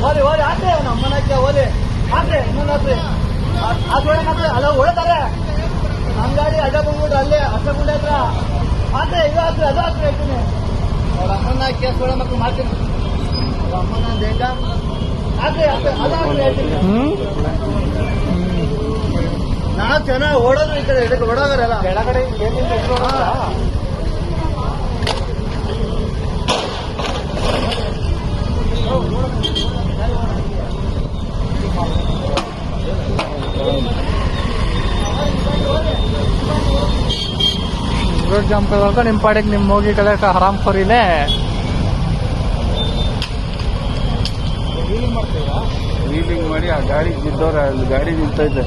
ಓದಿ ಓದಿ ಆದ್ರೆ ನಮ್ಮನಕ್ಕೆ ಓದಿ ಆದ್ರೆ ಇನ್ನೊಂದಾದ್ರೆ ಅಲ್ಲ ಹೊಳ್ತಾರೆ ನಮ್ಮ ಗಾಡಿ ಅಡ್ಡ ಬಂದ್ಬಿಟ್ರೆ ಅಲ್ಲೇ ಅಷ್ಟಗುಂಡೆ ಹತ್ರ ಆದ್ರೆ ಇದು ಆದ್ರೆ ಅದು ಆದ್ರೆ ಹೇಳ್ತೀನಿ ಅವ್ರ ಅಮ್ಮನ ಕೇಸ್ ಒಳ ಮಕ್ಕಳು ಮಾಡ್ತೀನಿ ಅವ್ರ ಅಮ್ಮನ ದೇಗ ಆದ್ರೆ ಅದಾದ್ರೆ ಹೇಳ್ತೀನಿ ನಾಲ್ಕು ಜನ ಓಡೋದು ಈ ಕಡೆ ಇದಕ್ಕೆ ಓಡೋದ್ರಲ್ಲ ಕೆಳಗಡೆ रोड जाम करवाकर निम पाड़े निम मोगी कलर का हराम खोरीले ವೀಲಿಂಗ್ ಮಾಡಿ ಆ ಗಾಡಿ ಬಿದ್ದವ್ರ ಅಲ್ಲಿ ಗಾಡಿ ನಿಂತ ಇದೆ.